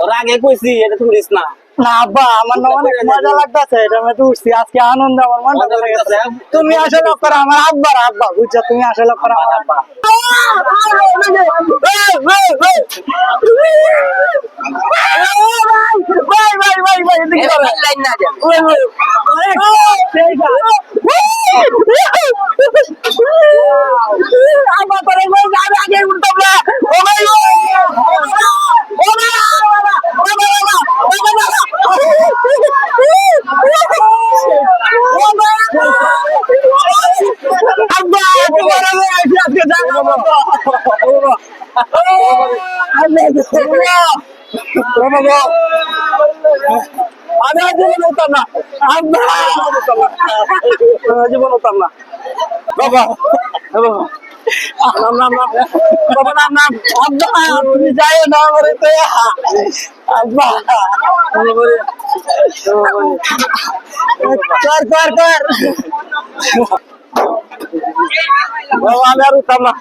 তোরা আগে কইছি এটা তুলিস না। না আব্বা, আমার না অনেক মজা লাগতেছে, এটা আমি তো উঠছি আজকে, আনন্দ আমার মনটা ভরে গেছে। তুমি আসলে করে আমার আব্বার আব্বা, বুঝছো? তুমি আসলে করে আমার আব্বা। জীবন হতাম না বাবা, তুমি যাই না আমার আব্বা, আমি আর উঠতাম না।